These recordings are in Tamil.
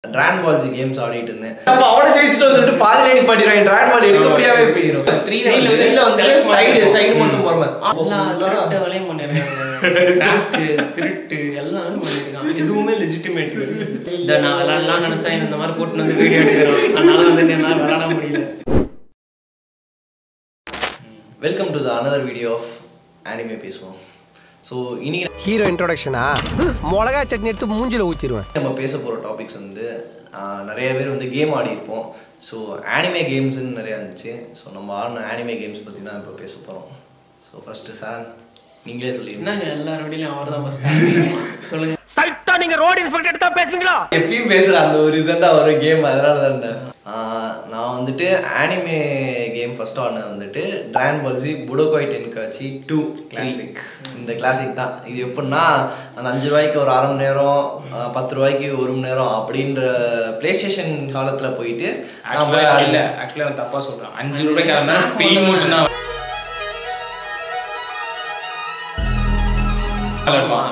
Dragon Ball Z games ஆடிட்டு இருந்தேன். அப்ப அவனை ஜெயிச்சிட்டு வந்துட்டு பாதியில நிப்பாட்டிடுவான். Dragon Ball எடுக்க முடியாம போயிடும். 3ல வந்து சைடு மட்டும் போறமா. எல்லா வேலையும் பண்ணிருக்காங்க. திருட்டு எல்லாமே பண்ணிருக்காங்க. எதுவுமே லெஜிட்டிமேட் இல்ல. நான் விளையாடலாம் நினைச்சா இந்த மாதிரி போட்டு வந்து வீடியோ எடுக்கிறோம். அதனால வந்து என்னால விளையாட முடியல. வெல்கம் டு another வீடியோ ஆஃப் anime பேசுவோம். ஸோ இன்னைக்கு ஹீரோ இன்ட்ரோடக்ஷனா மிளகா சட்னி எடுத்து மூஞ்சில ஊற்றிடுவேன். நம்ம பேச போகிற டாபிக்ஸ் வந்து நிறைய பேர் வந்து கேம் ஆடி இருப்போம். ஸோ ஆனிமே கேம்ஸ்ன்னு நிறையா இருந்துச்சு. ஸோ நம்ம ஆடின ஆனிமே கேம்ஸ் பற்றி தான் இப்போ பேச போகிறோம். ஸோ ஃபஸ்ட்டு சார் நீங்களே சொல்லிடுங்க. எல்லாரோடையும் அவர் தான் ஃபஸ்ட் சொல்லுங்க. நீங்க ரோட் இன்ஸ்பெக்டர் எடுத்தா பேசுவீங்களா? எப்பயும் பேசுற அந்த ஒரு இதுதான் ஒரு கேம். அதனால தான் நான் வந்துட்டு ஆனிமே கேம் ஃபர்ஸ்ட் ஆடினது வந்துட்டு டிராகன் பால் ஜி புடோகாய் டென்காச்சி 2 கிளாசிக். இந்த கிளாசிக் தான். இது எப்படின்னா அந்த 5 ரூபாய்க்கு ஒரு அரை மணி நேரம், 10 ரூபாய்க்கு 1 மணி நேரம் அப்படின்ற பிளே ஸ்டேஷன் காலத்தில் போயிட்டு நான் போய் ஆடல. ஆக்சுவலாக நான் தப்பாக சொல்கிறேன். 5 ரூபாய்க்கு அரை மணி நேரம் பெயின் மட்டும்தான்.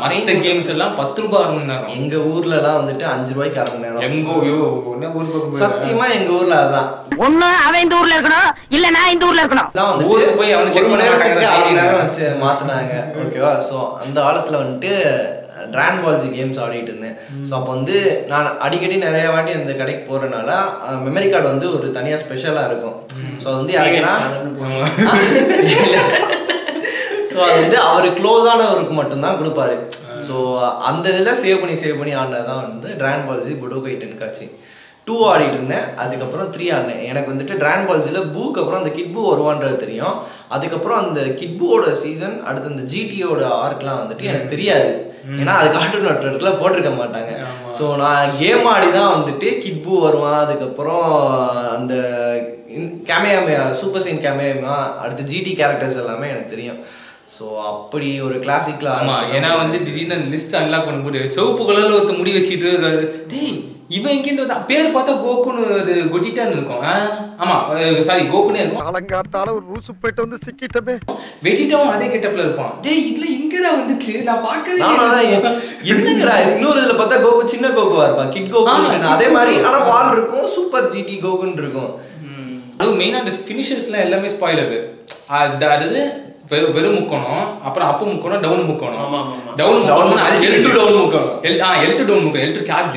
மற்ற கேம்ஸ் எல்லாம் 10 ரூபாய் அரை மணி நேரம். எங்க ஊர்ல எல்லாம் வந்துட்டு 5 ரூபாய்க்கு அரை மணி நேரம். சத்தியமா எங்க ஊர்ல அதான். ஒண்ணு அவன் இந்த ஊர்ல இருக்கணும், இல்ல நான் இந்த ஊர்ல இருக்கணும். தான் வந்துட்டு போய் அவனை செக் பண்ண நேரத்துக்கு அரை மணி நேரம் வச்சு மாத்தினாங்க. ஓகேவா? ஸோ அந்த காலத்துல வந்துட்டு டிராகன் பால் ஜி கேம்ஸ் ஆடிட்டு இருந்தேன். ஸோ அப்போ வந்து நான் அடிக்கடி நிறைய வாட்டி அந்த கடைக்கு போறதுனால மெமரி கார்டு வந்து ஒரு தனியா ஸ்பெஷலா இருக்கும். ஸோ அது வந்து யாருன்னா ஸோ அது வந்து அவர் க்ளோஸானவருக்கு மட்டும்தான் கொடுப்பாரு. ஸோ அந்த இதில் சேவ் பண்ணி ஆடினதான் வந்து டிராகன் பால் ஜி புடோகாய் டென்காச்சி 2 ஆடிட்டு இருந்தேன். அதுக்கப்புறம் 3 ஆடினேன். எனக்கு வந்துட்டு டிராகன் பால் ஜியில் பூக்கு அப்புறம் அந்த கிட்பூ வருவான்றது தெரியும். அதுக்கப்புறம் அந்த கிட்பூவோட சீசன் அடுத்து அந்த ஜிடியோட ஆர்க்லாம் வந்துட்டு எனக்கு தெரியாது. ஏன்னா அது கார்ட்டூன் நெட்வொர்க்கில் போட்டிருக்க மாட்டாங்க. ஸோ நான் கேம் ஆடி தான் வந்துட்டு கிட்பூ வருவான், அதுக்கப்புறம் அந்த கேமேயா சூப்பர் சைன் கேமேயா அடுத்து ஜிடி கேரக்டர்ஸ் எல்லாமே எனக்கு தெரியும். ஸோ அப்படி ஒரு கிளாசிக்ல ஏன்னா வந்து திடீர்னு லிஸ்ட் அன்லாக் பண்ணும்போது சிவப்பு கலர்ல ஒருத்த முடி வச்சுட்டு டேய் இவன் எங்கேருந்து பேர் பார்த்தா கோகுன்னு ஒரு கொஜிட்டான்னு இருக்கும். ஆமா சாரி கோகுனே இருக்கும். அலங்காத்தால ஒரு ரூசு போயிட்டு வந்து சிக்கிட்டமே. வெஜிட்டாவும் அதே கெட்டப்ல இருப்பான். டேய் இதுல எங்கடா வந்துச்சு நான் பார்க்கவே என்னங்கடா. இன்னொரு இதுல பார்த்தா கோகு சின்ன கோகுவா இருப்பான், கிட் கோகு அதே மாதிரி. ஆனா வால் இருக்கும், சூப்பர் ஜிடி கோகுன்னு இருக்கும். அதுவும் மெயினா அந்த ஃபினிஷர்ஸ்லாம் எல்லாமே ஸ்பாயிலர். அதாவது வெறும் முக்கணும், அப்புறம் அப்பு முக்கணும், டவுன் முக்கணும். டவுன் முக்கணும் L2 டவுன் முக்கணும். L2 டவுன் முக்கணும், L2 சார்ஜ்,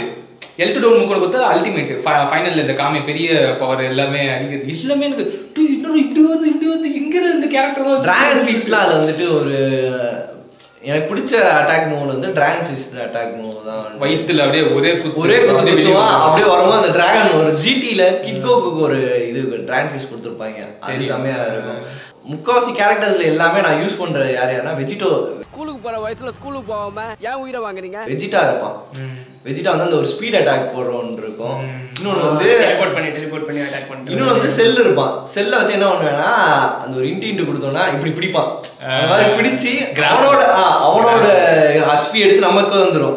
L2 டவுன் முக்கணும் பார்த்தா அல்டிமேட் ஃபைனல்ல இந்த காமி பெரிய பவர் எல்லாமே அடிக்கிறது எல்லாமே எனக்கு இன்னொரு இப்படி வந்து எங்க இந்த கேரக்டர் டிராகன் ஃபிஷ்ல அது வந்துட்டு ஒரு எனக்கு பிடிச்ச அட்டாக் மூவ் வந்து டிராகன் ஃபிஷ் அட்டாக் மூவ் தான். வயித்துல அப்படியே ஒரே குத்துவான். அப்படியே வரும்போது அந்த டிராகன் ஒரு ஜிடில கிட்கோக்கு ஒரு இது டிராகன் ஃபிஷ் கொடுத்துருப்பாங்க. அது செமையா இருக்கும். முக்காவாசி கேரக்டர்ஸ்ல எல்லாமே நான் யூஸ் பண்ற யாருன்னா வெஜிடோ. ஸ்கூலுக்கு போற வயசுல ஸ்கூலுக்கு போகாம ஏன் உயிரை வாங்குறீங்க? வெஜிடா இருப்பான். வெஜிடா வந்து அந்த ஒரு ஸ்பீட் அட்டாக் போடுறோன்னு இருக்கும். இன்னொன்று வந்து டெலிபோர்ட் பண்ணி அட்டாக் பண்ணிட்டு. இன்னொன்று வந்து செல் இருப்பான். செல்லை வச்சு என்ன பண்ணுவேன்னா அந்த ஒரு இன்ட்டு கொடுத்தோம்னா இப்படி பிடிப்பான். அந்த மாதிரி பிடிச்சி அவனோட ஹெச்பி எடுத்து நமக்கு வந்துடும்.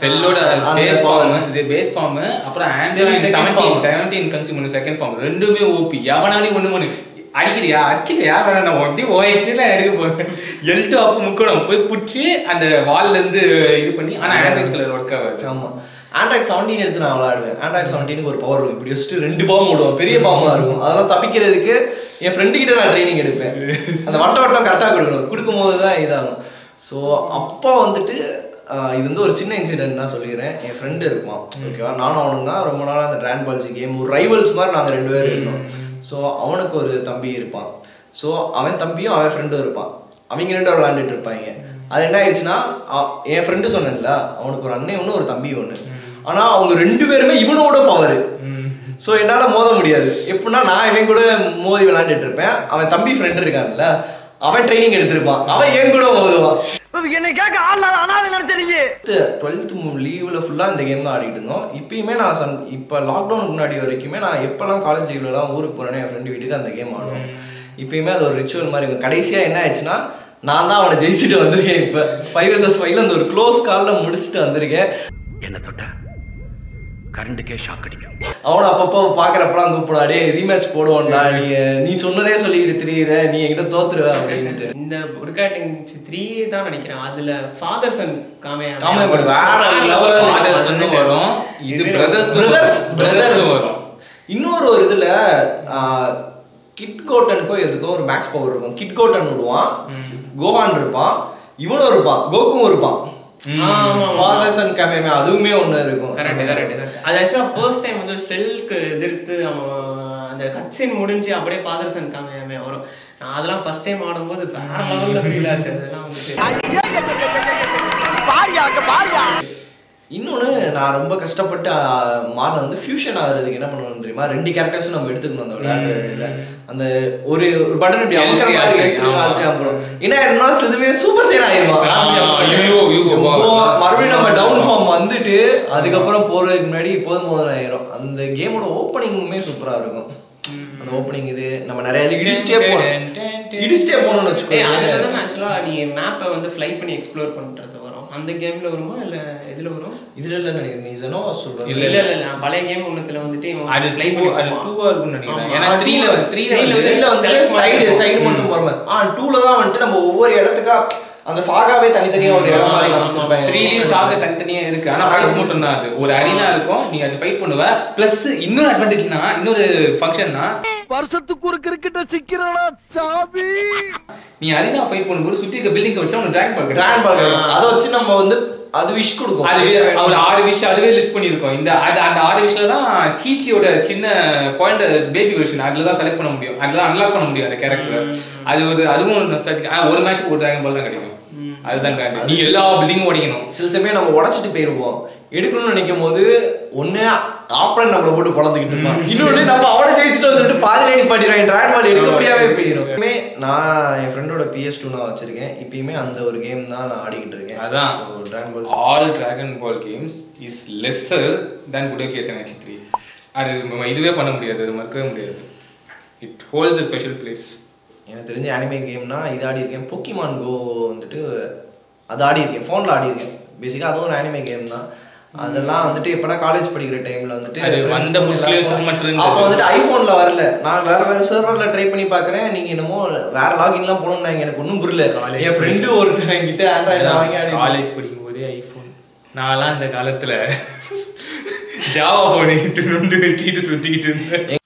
செல்லோட பேஸ் ஃபார்ம் அப்புறம் ஆண்ட்ராய்டு 17 கன்சியூம் பண்ண செகண்ட் ஃபார்ம் ரெண்டுமே ஓபி. எவனாலையும் ஒண்ணு அடிக்கிறியா அடிக்கலையா வேணா அப்படியே ஓஎஸ்ல எடுக்க போறேன். L2 அப்பு முக்கணும் போய் பிடிச்சி அந்த வால்ல இருந்து இது பண்ணி. ஆனா ஆண்ட்ராய்டு கலர் ஒர்க் ஆகாது. ஆமா ஆண்ட்ராய்டு 17 எடுத்து நான் விளையாடுவேன். ஆண்ட்ராய்டு 17க்கு ஒரு பவர் இருக்கும். இப்படி வச்சுட்டு 2 பாம்பு விடுவோம், பெரிய பாம்பா இருக்கும். அதெல்லாம் தப்பிக்கிறதுக்கு என் ஃப்ரெண்டு கிட்ட நான் ட்ரைனிங் எடுப்பேன். அந்த வட்டம் கரெக்டாக கொடுக்கும்போது தான் இதாகும். ஸோ அப்போ வந்துட்டு இது வந்து ஒரு சின்ன இன்சிடென்ட் தான் சொல்லிக்கிறேன். என் ஃப்ரெண்டு இருப்பான். ஓகேவா? நானும் அவனும் தான் ரொம்ப நாளாக அந்த டிராகன் பால் ஜி கேம் ஒரு ரைவல்ஸ் மாதிரி நாங்கள் 2 பேரும் இருந்தோம். ஸோ அவனுக்கு ஒரு தம்பி இருப்பான். ஸோ அவன் தம்பியும் அவன் ஃப்ரெண்டும் இருப்பான். அவங்க 2 பேரும் விளையாண்டுட்டு இருப்பாங்க. அது என்ன ஆயிடுச்சுன்னா என் ஃப்ரெண்டு சொன்னேன்ல அவனுக்கு ஒரு அண்ணன் ஒன்று ஒரு தம்பி ஒன்று. ஆனால் அவங்க 2 பேருமே இவனோட பவர். ஸோ என்னால் மோத முடியாது. எப்படின்னா நான் இவன் கூட மோதி விளையாண்டுட்டு இருப்பேன். அவன் தம்பி ஃப்ரெண்டு இருக்கான்ல அவன் ட்ரைனிங் எடுத்திருப்பான். அவன் என் கூட மோதுவான். என்ன கேட்க ஆள் நினைச்சீங்க. 12th லீவ்ல ஃபுல்லாக இந்த கேம் தான் ஆடிட்டு இருந்தோம். இப்பயுமே நான் இப்போ லாக்டவுனுக்கு முன்னாடி வரைக்குமே நான் எப்போல்லாம் காலேஜ் லீவ்லலாம் ஊருக்கு போகிறேன்னா என் ஃப்ரெண்டு வீட்டுக்கு அந்த கேம் ஆடுவோம். இப்பயுமே அது ஒரு ரிச்சுவல் மாதிரி இருக்கும். கடைசியாக என்ன ஆயிடுச்சுன்னா நான் தான் அவனை ஜெயிச்சுட்டு வந்திருக்கேன். இப்போ 5 vs 5 அந்த ஒரு க்ளோஸ் காலில் முடிச்சுட்டு வந்திருக்கேன். என்ன தொட்ட கரண்டுக்கே ஷாக் அடிக்கும். அவனை அப்பப்போ பாக்குறப்பலாம் கூப்பிடாடே ரீமேட்ச் போடுவோம்டா, நீ சொன்னதே சொல்லிக்கிட்டு திரியிற, நீ என்கிட்ட தோத்துருவ அப்படின்ட்டு. இந்த புட்காட்டிங் 3 தான் நினைக்கிறேன். அதுல ஃபாதர் சன் காமே வேற லெவல் ஃபாதர் சன் வரும். இது பிரதர்ஸ் வரும். இன்னொரு ஒரு இதுல கிட் கோட்டனுக்கோ எதுக்கோ ஒரு மேக்ஸ் பவர் இருக்கும். கிட் கோட்டன் விடுவான், கோஹான் இருப்பான், இவனும் இருப்பான், கோக்கும் இருப்பான். ஃபாதர்ஸ் அண்ட் கமேமே அதுவுமே ஒண்ணு இருக்கும். அது ஆக்சுவலா ஃபர்ஸ்ட் டைம் வந்து செல்க்கு எதிர்த்து அந்த கட்சின் முடிஞ்சு அப்படியே ஃபாதர்ஸ் அண்ட் கமேமே வரும். நான் அதெல்லாம் ஃபர்ஸ்ட் டைம் ஆடும்போது வேற லெவல்ல ஃபீல் ஆச்சு. அதெல்லாம் வந்து இன்னொன்று நான் ரொம்ப கஷ்டப்பட்டு மாறின வந்து ஃபியூஷன் ஆகுறதுக்கு என்ன பண்ணணும் தெரியுமா, 2 கேரக்டர்ஸும் நம்ம எடுத்துக்கணும் அந்த விளையாடுறதுல. அந்த ஒரு பட்டன் இப்படி அமுக்கிற மாதிரி என்ன ஆயிருந்தா சிதுவே சூப்பர் சைன் ஆயிருவான். மறுபடியும் நம்ம டவுன் ஃபார்ம் வந்துட்டு அதுக்கப்புறம் போறதுக்கு முன்னாடி போதும் ஆயிரும். அந்த கேமோட ஓப்பனிங்குமே சூப்பரா இருக்கும். அந்த ஓப்பனிங் இது நம்ம நிறைய இடிஸ்டே போகணும்னு வச்சுக்கோங்க. அதுல ஆக்சுவலா நீ மேப்பை வந்து ஃப்ளை பண்ணி எக்ஸ்ப்ளோர் பண்றது வரும். அந்த கேம்ல வருமா இல்ல எதுல வரும்? இதுல இல்ல நினைக்கிறேன். நீ ஜெனோ சொல்ற இல்ல இல்ல இல்ல பழைய கேம் ஒண்ணுத்துல வந்துட்டு அது ஃப்ளை பண்ணி அது 2 இருக்குன்னு நினைக்கிறேன். ஏன்னா 3ல வந்து சைடு மட்டும் போறமே. 2ல தான் வந்துட்டு நம்ம ஒவ்வொரு இடத்துக்கா அந்த சாகாவே தனித்தனியா ஒரு இடம் மாதிரி காமிச்சிருப்பாங்க. 3லயும் சாகா தனித்தனியா இருக்கு. ஆனா ஃபைட்ஸ் மட்டும் தான். அது ஒரு அரீனா இருக்கும், நீங்க அது ஃபைட் பண்ணுவ. பிளஸ் இன்னொரு அட்வான்டேஜ்னா இன்னொரு ஃபங்க்ஷன்னா வருஷத்துக்கு ஒரு கிரிக்கெட்ட சிக்கிறடா சாபி. நீ அரீனா ஃபைட் பண்ணும்போது சுத்தி இருக்க பில்டிங்ஸ் வச்சு நம்ம டிராகன் பார்க்கலாம். அதை வச்சு நம்ம வந்து அது விஷ் கொடுக்கும். அது ஒரு 6 விஷ் அதுவே லிஸ்ட் பண்ணியிருக்கோம். இந்த அந்த 6 விஷயத்துல தான் சீச்சியோட சின்ன குழந்தை பேபி வெர்ஷன் அதுல தான் செலக்ட் பண்ண முடியும், அதுல அன்லாக் பண்ண முடியும் அந்த கேரக்டர். அதுவும் ஒரு மேட்ச்சுக்கு ஒரு டிராகன் பால் தான் கிடைக்கும். அதுதான் காரணம். நீ எல்லா பில்டிங்கும் உடைக்கணும். சில சமயம் நம்ம உடைச்சிட்டு போயிருவோம். எடுக்கணும்னு நினைக்கும் போது ஒன்னு ஆப்பரன் நம்மளை போட்டு பொழந்துக்கிட்டு இருப்பான், இன்னொன்னு நம்ம அவனை ஜெயிச்சுட்டு வந்துட்டு பாதிலே நிப்பாட்டிடுவேன். டிராகன் பால் எடுக்க முடியாவே போயிடும். நான் என் ஃப்ரெண்டோட PS2 நான் வச்சிருக்கேன். இப்பயுமே அந்த ஒரு கேம் தான் நான் ஆடிக்கிட்டு இருக்கேன். அதான் dragon ball. All dragon ball games is lesser than Budokai Tenkaichi 3. அது இதுவே பண்ண முடியாது, அது மறக்கவே முடியாது. It holds a special place. எனக்கு தெரிஞ்ச அனிமே கேம்னா இது ஆடி இருக்கேன். போக்கிமான் கோ வந்துட்டு அது ஆடி இருக்கேன், ஃபோனில் ஆடி இருக்கேன். பேசிக்காக அதுவும் ஒரு அனிமே கேம் தான். அதெல்லாம் வந்துட்டு எப்படா காலேஜ் படிக்கிற டைம்ல வந்துட்டு அப்போ வந்துட்டு ஐபோன்ல வரல. நான் வேற சர்வர்ல ட்ரை பண்ணி பாக்குறேன். நீங்க என்னமோ வேற லாகின்லாம் போகணும்னு எனக்கு ஒன்றும் புரியல. என் ஃப்ரெண்டு ஒருத்தர் என்கிட்ட ஆண்ட்ராய்டில் வாங்கி காலேஜ் படிக்கும் போதே ஐபோன். நான்லாம் அந்த காலத்துல ஜாவா போன் எடுத்துட்டு வெட்டிட்டு சுத்திக்கிட்டு இருந்தேன்.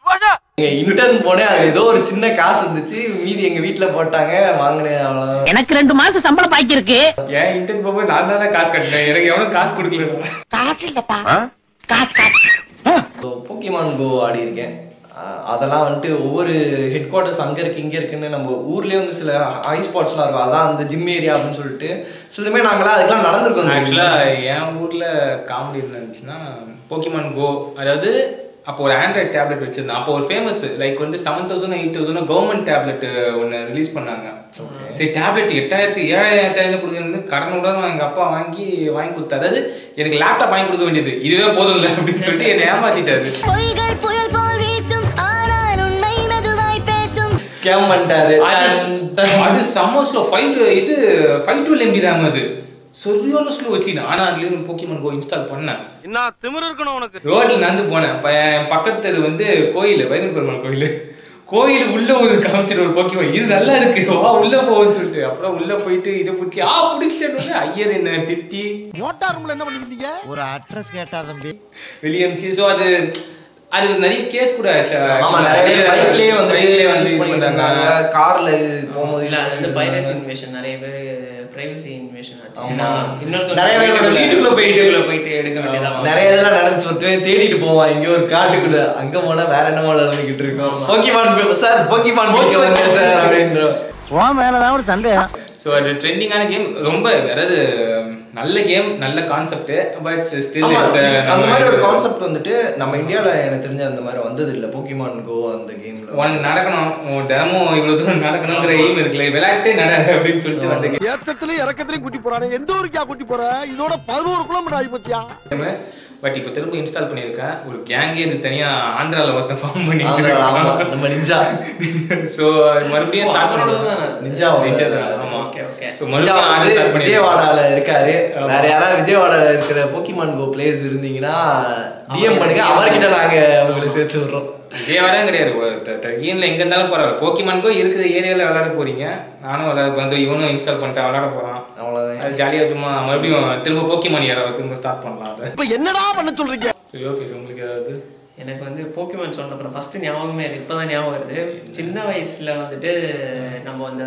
இன்டர்ன் போனேன், அது ஏதோ ஒரு சின்ன காசு வந்துச்சு, மீதி எங்க வீட்டுல போட்டாங்க, வாங்கினேன். அவ்வளவுதான். எனக்கு 2 மாசம் சம்பளம் பாக்கி இருக்கு. ஏன் இன்டர்ன் போகும்போது நான் தான் காசு கட்டினேன், எனக்கு எவனும் காசு கொடுக்கல. காசு இல்லப்பா, காசு. போக்கிமான் கோ ஆடி இருக்கேன். அதெல்லாம் வந்துட்டு ஒவ்வொரு ஹெட் குவார்ட்டர்ஸ் அங்கே இருக்குது இங்கே இருக்குன்னு நம்ம ஊர்லேயே வந்து சில ஹை ஸ்பாட்ஸ்லாம் இருக்கும். அதான் அந்த ஜிம் ஏரியா அப்படின்னு சொல்லிட்டு சிலதுமே நாங்களாம் அதுக்கெல்லாம் நடந்துருக்கோம். ஆக்சுவலாக என் ஊரில் காமெடி இருந்துச்சுன்னா போக்கிமான் கோ, அதாவது அப்போ ஒரு ஆண்ட்ராய்ட் டேப்லெட் வச்சிருந்தேன். அப்போ ஒரு ஃபேமஸ் லைக் வந்து 7,000 8,000 கவர்மெண்ட் டேப்லெட் ஒன்று ரிலீஸ் பண்ணாங்க. சரி டேப்லெட் 8,000 7,000 கொடுக்குறது கடனுடன் எங்கள் அப்பா வாங்கி கொடுத்தாரு. அதாவது எனக்கு லேப்டாப் வாங்கி கொடுக்க வேண்டியது இதுவே போதும் இல்லை அப்படின்னு சொல்லிட்டு என்னை ஏமாத்திட்டாரு. ஸ்கேம் பண்ணிட்டாரு. அது செம்ம ஸ்லோ. 512 MB RAM அது சரியான ஸ்லோ வச்சு நானும் அதுலேயும் போக்கிமான் கோ இன்ஸ்டால் பண்ணேன். என்ன திமிரு இருக்கணும் உனக்கு. ரோட்டில் நடந்து போனேன். பக்கத்து தெரு வந்து கோயில், வைகுண்ட பெருமாள் கோயில் உள்ள ஒரு காமிச்சிட்டு ஒரு போக்கிமான் இது நல்லா இருக்கு வா உள்ள போன்னு சொல்லிட்டு அப்புறம் உள்ள போயிட்டு இதை பிடிச்சி பிடிச்சிட்டு ஐயர் என்ன திட்டி மோட்டார் ரூம்ல என்ன பண்ணிருந்தீங்க, ஒரு அட்ரஸ் கேட்டா தம்பி வெளியே அனுப்பிச்சு. ஸோ அது நிறைய கேஸ் கூட பைக்லயே வந்து கார்ல போகும்போது இல்ல அது வந்து பைரசி இன்வேஷன், நிறைய பேர் பிரைவசி இன்வேஷன் ஆச்சு. நிறைய பேர் வீட்டுக்குள்ள போயிட்டு எடுக்க வேண்டியதா நிறைய இதெல்லாம் நடந்துச்சு. ஒருத்தவே தேடிட்டு போவான் இங்க ஒரு காட்டுக்குள்ள, அங்க போனா வேற என்னமோ நடந்துகிட்டு இருக்கோம். போக்கிமான் சார் போக்கிமான் சார் அப்படின்ற மேலதான் ஒரு சந்தேகம். ஸோ அது ட்ரெண்டிங்கான கேம், ரொம்ப அதாவது நல்ல கேம், நல்ல கான்செப்ட். பட் ஸ்டில் அந்த மாதிரி ஒரு கான்செப்ட் வந்துட்டு நம்ம இந்தியாவில் எனக்கு தெரிஞ்ச அந்த மாதிரி வந்தது இல்லை. போக்கிமான் கோ அந்த கேம்ல உனக்கு நடக்கணும், தினமும் இவ்வளவு தூரம் நடக்கணுங்கிற எய்ம் இருக்குல்ல, விளையாட்டே நட அப்படின்னு சொல்லிட்டு வந்து ஏத்தத்திலயும் இறக்கத்திலயும் கூட்டி போறானே. எந்த ஊருக்கா கூட்டி போற? இதோட 11 கிலோமீட்டர் ஆகி போச்சியா. பட் இப்போ திரும்ப இன்ஸ்டால் பண்ணியிருக்கேன். ஒரு கேங்கே இது தனியாக ஆந்திராவில் ஒருத்த ஃபார்ம் பண்ணி நம்ம நிஞ்சா. ஸோ மறுபடியும் ஸ்டார்ட் பண்ணுறது நிஞ்சா. ஆமாம். ஸோ மறுபடியும் விஜயவாடால இருக்காரு. வேற யாராவது விஜயவாடால இருக்கிற போக்கிமான் கோ பிளேயர்ஸ் இருந்தீங்கன்னா டிஎம் பண்ணுங்க, அவர்கிட்ட நாங்க உங்களுக்கு சேர்த்து விடுறோம். விஜயவாடா கிடையாது, கேம்ல எங்க இருந்தாலும் பரவாயில்ல. போக்கிமான் கோ இருக்கிற ஏரியாவில் விளையாட போறீங்க, நானும் விளையாட வந்து இவனும் இன்ஸ்டால் பண்ணிட்டேன், விளையாட போறான். அவ்வளோதான், அது ஜாலியாக சும்மா மறுபடியும் திரும்ப போக்கிமான் ஏரியாவை திரும்ப ஸ்டார்ட் பண்ணலாம். அதை இப்போ என்னடா பண்ண சொல்றீங்க? சரி, ஓகே. உங்களுக்கு ஏதாவது? எனக்கு வந்து போக்கிமான் சொன்ன அப்புறம் ஃபர்ஸ்ட் ஞாபகமே இல்லை, இப்போதான் ஞாபகம் வருது. சின்ன வயசுல வந்துட்டு நம்ம அந்த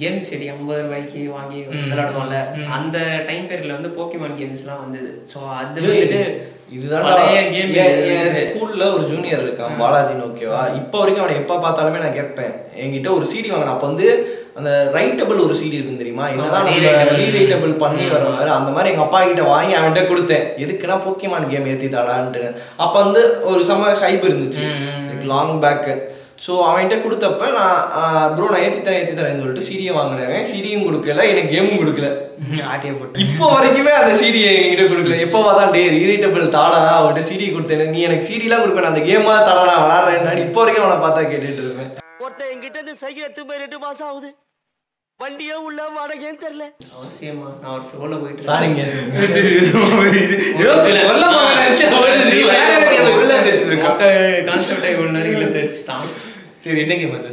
கேம் செடி 50 ரூபாய்க்கு வாங்கி விளையாடுவோம்ல, அந்த டைம் பீரியட்ல வந்து போக்கிமான் கேம்ஸ்லாம் வந்தது. ஸோ அது வந்துட்டு இதுதான் பழைய கேம். ஸ்கூல்ல ஒரு ஜூனியர் இருக்கான் பாலாஜின்னு, ஓகேவா? இப்போ வரைக்கும் அவனை எப்போ பார்த்தாலுமே நான் கேட்பேன். என்கிட்ட ஒரு சிடி வாங்கினேன். அப்போ வந்து அந்த ரைட்டபிள் ஒரு சிடி இருக்குன்னு தெரியுமா, என்னதான் ரீரைட்டபிள் பண்ணி வர மாதிரி அந்த மாதிரி எங்கள் அப்பா கிட்ட வாங்கி அவன்கிட்ட கொடுத்தேன். எதுக்குன்னா போக்கிமான் கேம் ஏற்றி தாடான்ட்டு. அப்போ வந்து ஒரு செம்ம ஹைப் இருந்துச்சு லாங் பேக்கு. ஸோ அவன்கிட்ட கொடுத்தப்ப நான் ப்ரோ நான் ஏற்றி தரேன்னு சொல்லிட்டு சிடியை வாங்கினேன். சிடியும் கொடுக்கல, எனக்கு கேமும் கொடுக்கல. ஆட்டியை போட்டு இப்போ வரைக்குமே அந்த சிடியை என்கிட்ட கொடுக்கல. எப்போ தான் டே ரீரைட்டபிள் தாடா அவன்கிட்ட சிடி கொடுத்தேன், நீ எனக்கு சிடிலாம் கொடுக்கணும், அந்த கேமா தாடா நான் விளாட்றேன். இப்போ வரைக்கும் அவனை பார்த்தா கேட்டுட்டு இருப்பேன். ஒருத்தன் என்கிட்ட இருந்து சைக்கிள் எத்து போய் 2 மாசம் ஆகுது, வண்டியே உள்ள வாடகைன்னு தெரியல. அவசியமா நான் ஒரு ஃப்ளோல போயிட்டு சாரிங்க கான்செப்டை இவ்வளோ நேரம் இழுத்து அடிச்சுட்டான். சரி, என்ன கேம் அது?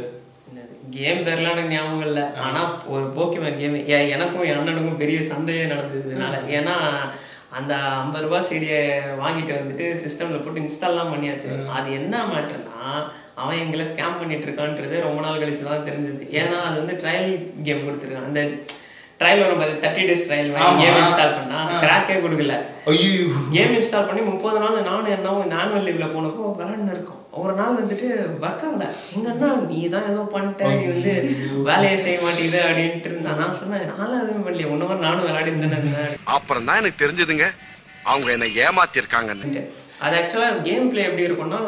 கேம் பேர்லாம் எனக்கு ஞாபகம் இல்லை, ஆனால் ஒரு போக்கிமான் கேம் எனக்கும் என் அண்ணனுக்கும் பெரிய சண்டையே நடந்தது இதனால. ஏன்னா அந்த 50 ரூபாய் சிடியை வாங்கிட்டு வந்துட்டு சிஸ்டம்ல போட்டு இன்ஸ்டால்லாம் பண்ணியாச்சு. அது என்ன மேட்டர்னா, அவன் எங்களை ஸ்கேம் பண்ணிட்டு இருக்கான்றது ரொம்ப நாள் கழிச்சு தான் தெரிஞ்சது. ஏன்னா அது வந்து ட்ரையல் கேம் கொடுத்துருக்கான். அந்த ட்ரையல் வரும் 30 days ட்ரையல் கேம் இன்ஸ்டால் பண்ணா கிராக்கே கொடுக்கல. கேம் இன்ஸ்டால் பண்ணி 30 நாள் நானும் என்னவும் இந்த ஆனுவல் லீவ்ல போனப்போ விளாண்டு இருக்கோம். ஒரு நாள் வந்துட்டு ஒர்க் ஆகல. எங்க அண்ணா நீ தான் ஏதோ பண்ணிட்ட, நீ வந்து வேலையை செய்ய மாட்டேங்குது அப்படின்ட்டு இருந்தா. நான் சொன்னேன் நானும் அதுவும் பண்ணலையே, ஒன்ன மாதிரி நானும் விளையாடி இருந்தேன். அப்புறம் தான் எனக்கு தெரிஞ்சதுங்க அவங்க என்ன ஏமாத்தி இருக்காங்கன்னு. அது ஆக்சுவலா கேம் பிளே எப்படி இருக்கும்னா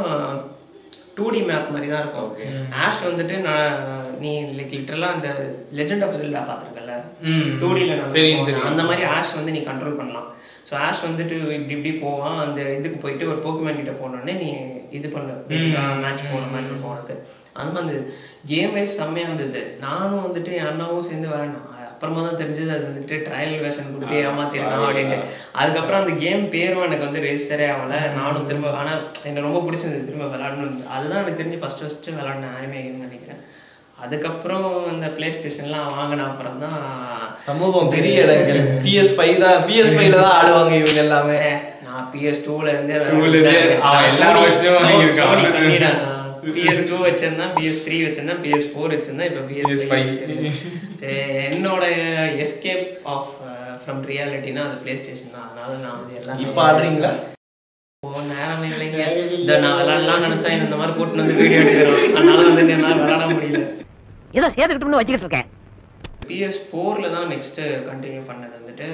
2D மேப் மாதிரி தான் இருக்கும். ஆஷ் வந்துட்டு நீ லைக் லிட்டரலா அந்த லெஜெண்ட் ஆஃப் ஜெல்டா பார்த்துருக்கல, 2Dல அந்த மாதிரி ஆஷ் வந்து நீ கண்ட்ரோல் பண்ணலாம். ஸோ ஆஷ் வந்துட்டு இப்படி போவான். அந்த இதுக்கு போயிட்டு ஒரு போக்கிமான் கிட்ட போனோடனே நீ இது பண்ண மேட்ச் போன மாதிரி இருக்கும் உனக்கு. அந்த மாதிரி கேம் வைஸ் செம்மையாக இருந்தது. நானும் வந்துட்டு என் அண்ணாவும் சேர்ந்து விளையாடினோம். அப்புறமா தான் தெரிஞ்சது அது வந்துட்டு ட்ரையல் வெர்ஷன் கொடுத்து ஏமாத்திருக்கான் அப்படின்ட்டு. அதுக்கப்புறம் அந்த கேம் பேரும் எனக்கு வந்து ரெஜிஸ்டரே ஆகலை. நானும் திரும்ப, ஆனால் எனக்கு ரொம்ப பிடிச்சிருந்தது திரும்ப விளையாடணும். அதுதான் எனக்கு தெரிஞ்சு ஃபர்ஸ்ட் விளையாடின அனிமே கேம்னு நினைக்கிறேன். அதுக்கப்புறம் இந்த பிளே ஸ்டேஷன்லாம் வாங்கின அப்புறம் தான் சமூகம் பெரிய இடங்கள். PS5 தான், PS5ல தான் ஆடுவாங்க இவங்க எல்லாமே. நான் PS2ல இருந்தே PS2 வச்சிருந்தேன், PS3 வச்சிருந்தேன், PS4 வச்சிருந்தேன், இப்போ PS5 சரி. என்னோட எஸ்கேப் ஆஃப் ஃப்ரம் ரியாலிட்டினா அது பிளே ஸ்டேஷன் தான். அதனால நான் வந்து எல்லாம் இப்போ ஆடுறீங்களா? நேரம் இல்லைங்க. இந்த நான் விளையாடலாம் நினைச்சா இந்த மாதிரி கூட்டு வந்து வீடியோ எடுக்கிறோம். அதனால வந்து என்னால் விளையாட முடியல. ஏதோ சேர்த்துக்கிட்டோம்னு வச்சுக்கிட்டு இருக்கேன். PS4ல தான் நெக்ஸ்ட் கண்டினியூ பண்ணது வந்துட்டு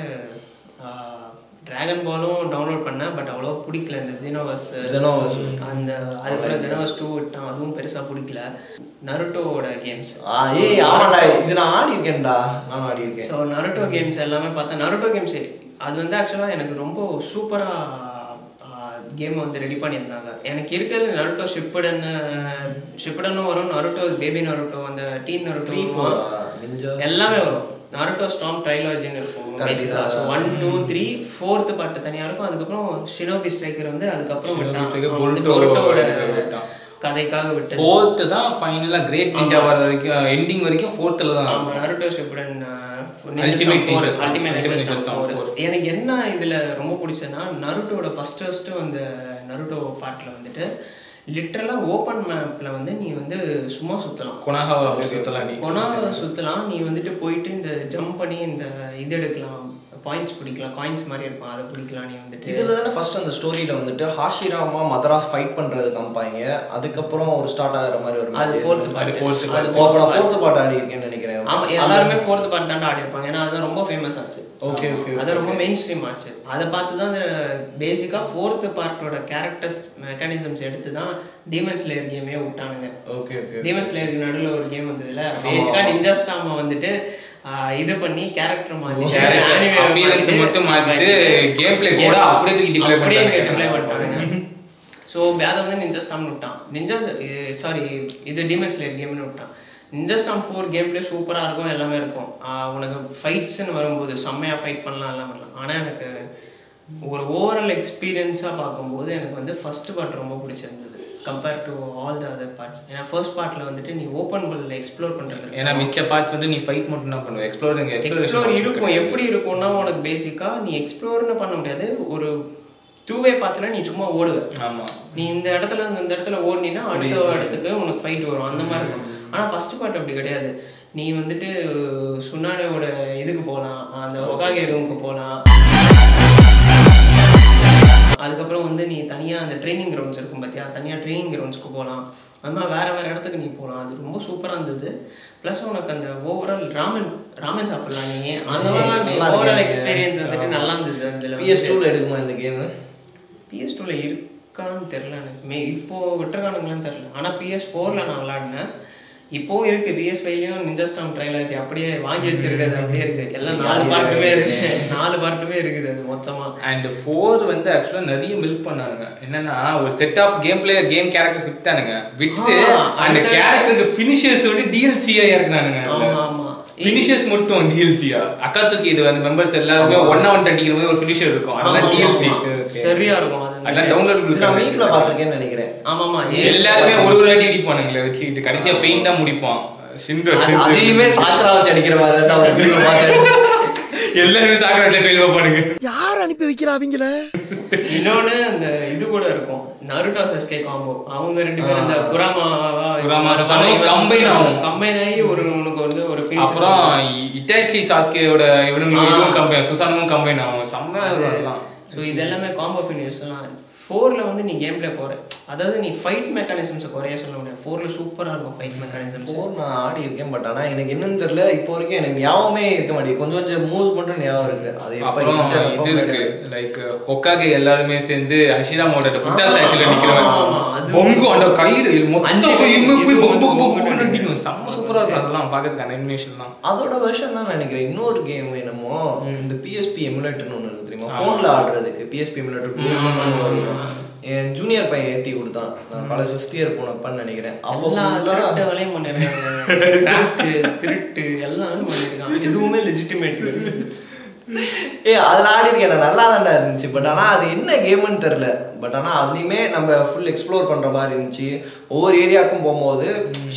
டிராகன் பாலும் டவுன்லோட் பண்ணேன். பட் அவ்வளோ பிடிக்கல. இந்த ஜெனோவர்ஸ் அந்த அதுக்கப்புறம் ஜெனோவர்ஸ் 2 விட்டான், அதுவும் பெருசாக பிடிக்கல. நருட்டோவோட கேம்ஸ் இது நான் ஆடி இருக்கேன்டா, நான் ஆடி இருக்கேன். ஸோ நருட்டோ கேம்ஸ் எல்லாமே பார்த்தேன். நருட்டோ கேம்ஸ் அது வந்து ஆக்சுவலாக எனக்கு ரொம்ப சூப்பராக கேம் வந்து ரெடி பண்ணியிருந்தாங்க. எனக்கு இருக்கிறது நருட்டோ ஷிப்புடன்னு வரும், நருட்டோ பேபி நருட்டோ, அந்த டீன் நருட்டோ எல்லாமே வரும். நருட்டோ ஸ்டார்ம் ட்ரைலாஜின்னு இருக்கும். 1, 2, 3 4th பார்ட் தனியாக இருக்கும். அதுக்கப்புறம் ஷினோபி ஸ்ட்ரைக்கர் வந்து அதுக்கப்புறம் கதைக்காக விட்டு 4th தான் ஃபைனலா கிரேட் நிஞ்சா வர வரைக்கும் எண்டிங் வரைக்கும் 4thல தான் நருட்டோ ஷிப்புடன் அல்டிமேட் எனக்கு என்ன இதுல ரொம்ப பிடிச்சதுன்னா நருட்டோட ஃபர்ஸ்ட் அந்த நருட்டோ பார்ட்ல வந்துட்டு லிட்டரலா ஓப்பன் மேப்ல வந்து நீ வந்து சும்மா சுத்தலாம். கொனாஹாவை சுத்தலாம். நீ வந்துட்டு போயிட்டு இந்த ஜம்ப் பண்ணி இந்த இது எடுக்கலாம், பாயிண்ட்ஸ் பிடிக்கலாம், காயின்ஸ் மாதிரி இருக்கும், அதை பிடிக்கலாம். நீ வந்துட்டு இதுல தானே ஃபர்ஸ்ட் அந்த ஸ்டோரியில வந்துட்டு ஹாஷிராமா மதராஸ் ஃபைட் பண்றது காமிப்பாங்க. அதுக்கப்புறம் ஒரு ஸ்டார்ட் ஆகிற மாதிரி ஒரு அது ஃபோர்த் பார்ட் ஆடி இருக்கேன்னு நினைக்கிறேன். ஆமா, எல்லாருமே ஃபோர்த் பார்ட் தான் ஆடி இருப்பாங்க. ஏன்னா அதுதான் ரொம்ப ஃபேமஸ் ஆச்சு. ஓகே அது ரொம்ப மெயின் ஸ்ட்ரீம் ஆச்சு. அதை பார்த்து தான் பேசிக்கா ஃபோர்த் பார்ட்டோட கேரக்டர்ஸ் மெக்கானிசம்ஸ் எடுத்து தான் டீமன் ஸ்லேயர் கேமே விட்டானுங்க. ஓகே டீமன் ஸ்லேயருக்கு நடுவில் ஒரு கேம் வந்ததுல பேசிக்கா நிஞ்சா ஸ்டார்மை வந்துட்டு இது பண்ணி கேரக்டர் மாத்தி மட்டும் மாத்திட்டு கேம் பிளே கூட அப்படியே டிப்ளை பண்ணிட்டாங்க. ஸோ அதை வந்து நிஞ்சா ஸ்டார்ம்னு விட்டான். நிஞ்சா சாரி இது டீமன் ஸ்லேயர் கேம்னு விட்டான். நிஞ்சா ஸ்டார்ம் 4 கேம் பிளே சூப்பராக இருக்கும், எல்லாமே இருக்கும். உனக்கு ஃபைட்ஸ்ன்னு வரும்போது செம்மையாக ஃபைட் பண்ணலாம், எல்லாம் பண்ணலாம். ஆனால் எனக்கு ஒரு ஓவரால் எக்ஸ்பீரியன்ஸாக பார்க்கும்போது எனக்கு வந்து ஃபர்ஸ்ட் பார்ட் ரொம்ப பிடிச்சிருந்தது compare to all the other parts. ஏன்னா ஃபர்ஸ்ட் பார்ட்டில் வந்துட்டு நீ ஓப்பன் வேர்ல்டில் எக்ஸ்ப்ளோர் பண்ணுறது, ஏன்னா மிச்ச பார்ட்ஸ் வந்து நீ ஃபைட் மட்டும் தான் பண்ணுவ. எக்ஸ்ப்ளோர் இருக்கும். எப்படி இருக்கும்னா உனக்கு பேசிக்காக நீ எக்ஸ்ப்ளோர்னு பண்ண முடியாது. ஒரு 2-வே பார்த்துல நீ சும்மா ஓடுவ. ஆமா, நீ இந்த இடத்துல ஓடினா அடுத்த இடத்துக்கு உனக்கு ஃபைட் வரும், அந்த மாதிரி இருக்கும். ஆனால் ஃபர்ஸ்ட் பார்ட் அப்படி கிடையாது. நீ வந்துட்டு சுனாடோட இதுக்கு போகலாம், அந்த ஒகாகே ரூமுக்கு போகலாம். அதுக்கப்புறம் வந்து நீ தனியாக அந்த ட்ரைனிங் கிரவுண்ட்ஸ் இருக்கும் பார்த்தியா, தனியாக ட்ரைனிங் கிரவுண்ட்ஸ்க்கு போகலாம். அது மாதிரி வேறு இடத்துக்கு நீ போகலாம். அது ரொம்ப சூப்பராக இருந்தது. ப்ளஸ் உனக்கு அந்த ஓவரால் ராமன் சாப்பிடலாம் நீ. அந்த மாதிரி ஓவரால் எக்ஸ்பீரியன்ஸ் வந்துட்டு நல்லா இருந்தது. அதில் PS2ல எடுக்குமா இந்த கேமு? PS2ல இருக்கான்னு தெரில எனக்கு. இப்போது விட்டுருக்கானுங்களான்னு தெரில. ஆனால் PS4ல நான் விளாடினேன். இப்போவும் இருக்கு. PS5லையும் நிஞ்சா ஸ்டார்ம் ட்ரைலாஜி அப்படியே வாங்கி வச்சிருக்கிறது அப்படியே இருக்கு. எல்லாம் 4 பார்ட்டுமே இருக்கு. 4 பார்ட்டுமே இருக்குது அது மொத்தமா. அண்ட் 4 வந்து ஆக்சுவலா நிறைய மில்க் பண்ணானுங்க. என்னன்னா ஒரு செட் ஆஃப் கேம் கேரக்டர்ஸ் விட்டானுங்க, விட்டு அந்த கேரக்டருக்கு ஃபினிஷர்ஸ் வந்து டிஎல்சியா இறக்குனானுங்க. ஆமா, ஃபினிஷர்ஸ் மட்டும் டிஎல்சியா. அக்காட்சுகி இது வந்து மெம்பர்ஸ் எல்லாருமே ஒண்ணா அடிக்கிற மாதிரி ஒரு ஃபினிஷர் இருக்கும். அதெல்லாம் டிஎல்சி சரியா இருக்கும். அதெல்லாம் டவுன்லோட் நான் மீம்ல பாத்திருக்கேன்னு நினைக்கிறேன். ஆமா, எல்லாருமே ஒரு அடி அடிப்பானுங்களே வச்சுக்கிட்டு கடைசியா பெயிண்டா முடிப்பான். அதையுமே சாக்கரா வச்சு அடிக்கிற மாதிரி தான் அவர் மீம்ல பாக்குறேன். எல்லாருமே சாக்கரா வச்சு ட்ரெயில் வைப்பானுங்க. யார் அனுப்பி வைக்கிறாவீங்களே? இன்னொன்னு அந்த இது கூட இருக்கும், நருட்டோ சஸ்கே காம்போ. அவங்க 2 பேரும் அந்த குராமா கம்பைன் ஆகி உனக்கு வந்து ஒரு ஃபினிஷ். அப்புறம் இட்டாச்சி சாஸ்கேயோட இவனும் கம்பைன், சுசானும் கம்பைன் ஆகும். செம்ம அதெல்லாம். ஸோ இது எல்லாமே காம்போ ஃபினிஷர்ஸ்லாம். 4ல வந்து நீ கேம் பிளே குறை, அதாவது நீ ஃபைட் மெக்கானிசம்ஸை குறைய சொல்ல முடியாது. 4ல சூப்பராக இருக்கும் ஃபைட் மெக்கானிசம்ஸ். 4 நான் ஆடி இருக்கேன். பட் ஆனால் எனக்கு என்னன்னு தெரியல, இப்போ வரைக்கும் எனக்கு ஞாபகமே இருக்க மாட்டேங்குது. கொஞ்சம் மூவ்ஸ் மட்டும் ஞாபகம் இருக்கு. அது எப்போ இது இருக்கு லைக் ஹொக்காகே எல்லாருமே சேர்ந்து ஹஷிராமோட புட்டா ஸ்டாச்சுல நிக்கிறவங்க பொங்கு அந்த கையில மொத்த கையுமே போய் பொங்கு நடிக்கும். செம்ம சூப்பரா இருக்கும். அதெல்லாம் பார்க்கிறதுக்கு அந்த அனிமேஷன்லாம் அதோட வெர்ஷன் தான் நினைக்கிறேன். இன்னொரு கேம் என்னமோ இந்த PSP எமுலேட்டர்னு ஒன்று இருக்கு தெரியுமா, ஃபோன்ல ஆடுறதுக்கு. PSP எமுலேட்டர் என் ஜூனியர் பையன் ஏற்றி கொடுத்தான். நான் காலேஜ் 5th இயர் போனப்பான்னு நினைக்கிறேன். திருட்டு வேலையும் பண்ணிருக்காங்க, திருட்டு எல்லாம் பண்ணிருக்காங்க. எதுவுமே லெஜிட்டிமேட். அதில் ஆடி இருக்கேன், நல்லா தானே இருந்துச்சு. பட் ஆனால் அது என்ன கேமுன்னு தெரில. பட் ஆனால் அதுலேயுமே நம்ம ஃபுல் எக்ஸ்ப்ளோர் பண்ணுற மாதிரி இருந்துச்சு. ஒவ்வொரு ஏரியாவுக்கும் போகும்போது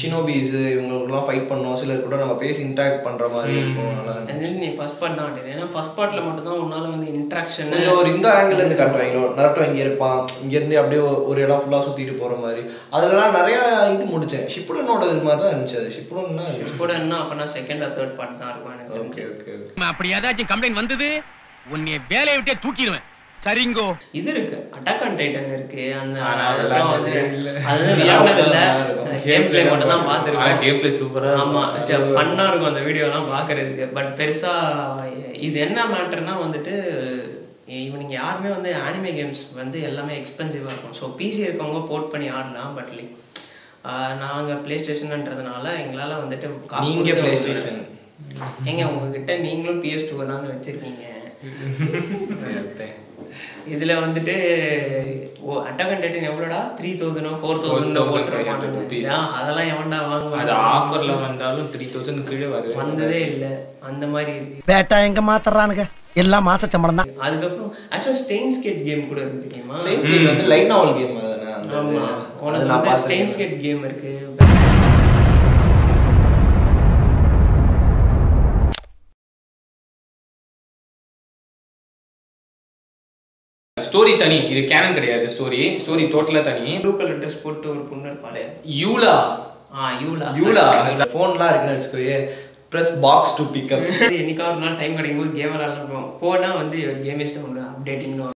ஷினோபீஸ் இவங்களுக்குலாம் ஃபைட் பண்ணோம். சிலர் கூட நம்ம பேசி இன்ட்ராக்ட் பண்ணுற மாதிரி இருக்கும். நல்லா இருந்துச்சு. நீ ஃபர்ஸ்ட் பார்ட் தான் ஆடினேன். ஏன்னா ஃபர்ஸ்ட் பார்ட்டில் மட்டும்தான் உன்னால் வந்து இன்ட்ராக்ஷன் ஒரு இந்த ஆங்கிலேருந்து காட்டுவாங்களோ, நருட்டோ இங்கே இருப்பான், இங்கேருந்து அப்படியே ஒரு இடம் ஃபுல்லாக சுற்றிட்டு போகிற மாதிரி. அதெல்லாம் நிறையா இது முடித்தேன். ஷிப்புடனோட இது மாதிரி தான் இருந்துச்சு. அது ஷிப்புடன் அப்போனா செகண்ட் ஆர் தேர்ட் பார்ட் தான் இருக்கும் எனக்கு. ஓகே அப்படி ஏதாச்சும் கம்ப்ளைண்ட் வந்தது உன்னை வேலையை விட்டே தூக்கிடுவேன். சரிங்கோ. இது இருக்கு, அட்டாக் ஆன் டைட்டன் இருக்கு. அந்த அதெல்லாம் வந்து அது விளையாடுனது இல்ல, கேம் பிளே மட்டும் தான் பார்த்திருக்கேன். கேம் பிளே சூப்பரா. ஆமா, ஃபன்னா இருக்கும் அந்த வீடியோலாம் பார்க்கிறதுக்கு. பட் பெருசா இது என்ன மேட்டர்னா வந்துட்டு இவனுங்க யாருமே வந்து ஆனிமே கேம்ஸ் வந்து எல்லாமே எக்ஸ்பென்சிவாக இருக்கும். ஸோ பிசி இருக்கவங்க போர்ட் பண்ணி ஆடலாம். பட் நாங்கள் பிளே ஸ்டேஷன்ன்றதுனால எங்களால் வந்துட்டு காசு பிளே ஸ்டேஷன் ஏங்க உங்ககிட்ட நீங்களும் PS2 தாங்க வச்சிருக்கீங்க. இதுல வந்துட்டு அட்டாக் ஆன் டைட்டன் எவ்வளோடா 3000 4000 அதெல்லாம் எவன்டா வாங்குவாங்க? அது ஆஃபர்ல வந்தாலும் 3000 கீழே வந்ததே இல்லை. அந்த மாதிரி இருக்கு. பேட்டா எங்க மாத்தறானுங்க, எல்லாம் மாச சம்பளம் தான். அதுக்கப்புறம் ஆக்சுவலா ஸ்டெயின்ஸ் கேட் கேம் கூட இருக்கு தெரியுமா? ஸ்டெயின்ஸ் கேட் வந்து லைட் நாவல் கேம் தானே. ஆமா, உனக்கு ஸ்டெயின்ஸ் கேட் கேம் இருக்கு. ஸ்டோரி தனி, இது கேனன் கிடையாது. ஸ்டோரி டோட்டலா தனி. ப்ளூ கலர் ட்ரெஸ் போட்டு ஒரு பொண்ணு இருப்பாளே, யூலா. ஃபோன்லாம் இருக்குன்னு வச்சுக்கோயே, press box to pick up. என்னைக்காவது ஒரு நாள் டைம் கிடைக்கும் போது கேம் விளையாடலாம் போனா வந்து கேம் அப்டேட்டிங்னு